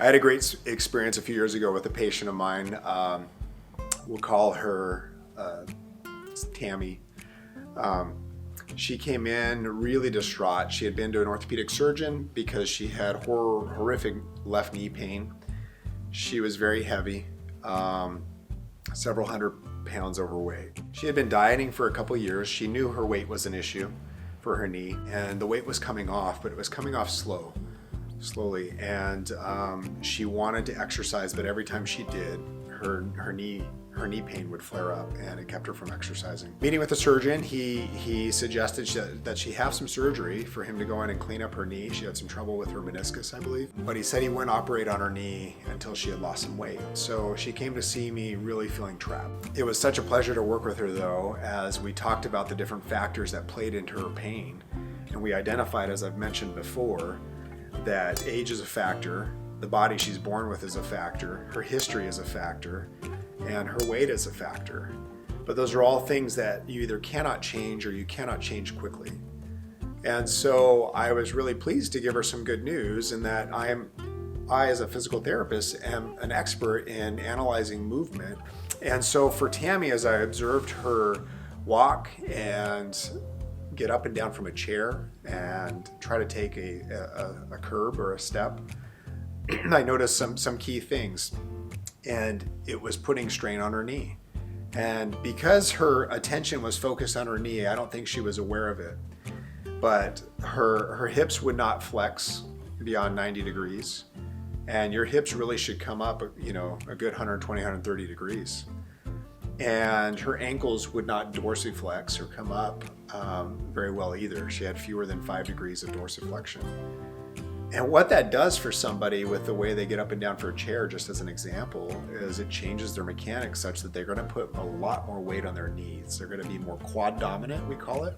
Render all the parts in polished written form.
I had a great experience a few years ago with a patient of mine. We'll call her Tammy. She came in really distraught. She had been to an orthopedic surgeon because she had horrific left knee pain. She was very heavy, several hundred pounds overweight. She had been dieting for a couple years. She knew her weight was an issue for her knee, and the weight was coming off, but it was coming off slowly. And she wanted to exercise, but every time she did, her knee pain would flare up, and it kept her from exercising. Meeting with the surgeon, he suggested that she have some surgery for him to go in and clean up her knee. She had some trouble with her meniscus, I believe. But he said he wouldn't operate on her knee until she had lost some weight. So she came to see me really feeling trapped. It was such a pleasure to work with her, though, as we talked about the different factors that played into her pain. And we identified, as I've mentioned before, that age is a factor, the body she's born with is a factor, her history is a factor, and her weight is a factor. But those are all things that you either cannot change or you cannot change quickly. And so I was really pleased to give her some good news in that I, as a physical therapist, am an expert in analyzing movement. And so for Tammy, as I observed her walk and get up and down from a chair and try to take a curb or a step, I noticed some key things, and it was putting strain on her knee. And because her attention was focused on her knee, I don't think she was aware of it, but her hips would not flex beyond 90 degrees. And your hips really should come up, a good 120, 130 degrees. And her ankles would not dorsiflex or come up very well either. She had fewer than 5 degrees of dorsiflexion. And what that does for somebody with the way they get up and down for a chair, just as an example, is it changes their mechanics such that they're going to put a lot more weight on their knees. They're going to be more quad dominant, we call it.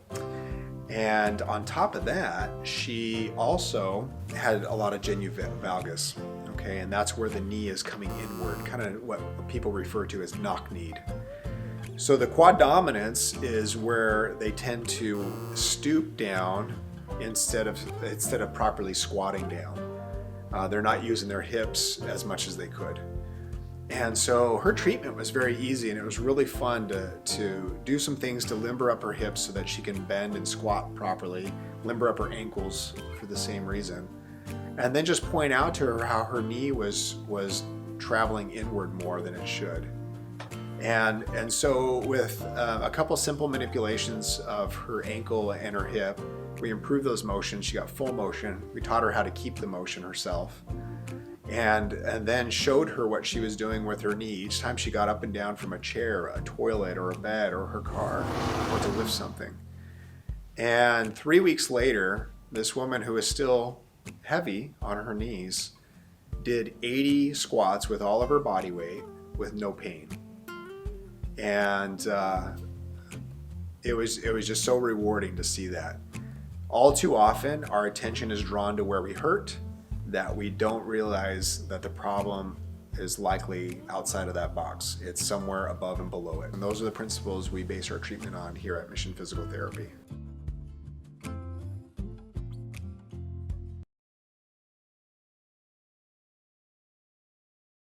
And on top of that, she also had a lot of genu valgus, okay? And that's where the knee is coming inward, kind of what people refer to as knock-kneed. So the quad dominance is where they tend to stoop down instead of properly squatting down. They're not using their hips as much as they could. And so her treatment was very easy, and it was really fun to do some things to limber up her hips so that she can bend and squat properly, limber up her ankles for the same reason, and then just point out to her how her knee was traveling inward more than it should. And so with a couple simple manipulations of her ankle and her hip, we improved those motions. She got full motion. We taught her how to keep the motion herself, and then showed her what she was doing with her knee each time she got up and down from a chair, a toilet, or a bed, or her car, or to lift something. And 3 weeks later, this woman who was still heavy on her knees did 80 squats with all of her body weight with no pain. And it was just so rewarding to see that. All too often, our attention is drawn to where we hurt, that we don't realize that the problem is likely outside of that box. It's somewhere above and below it. And those are the principles we base our treatment on here at Mission Physical Therapy.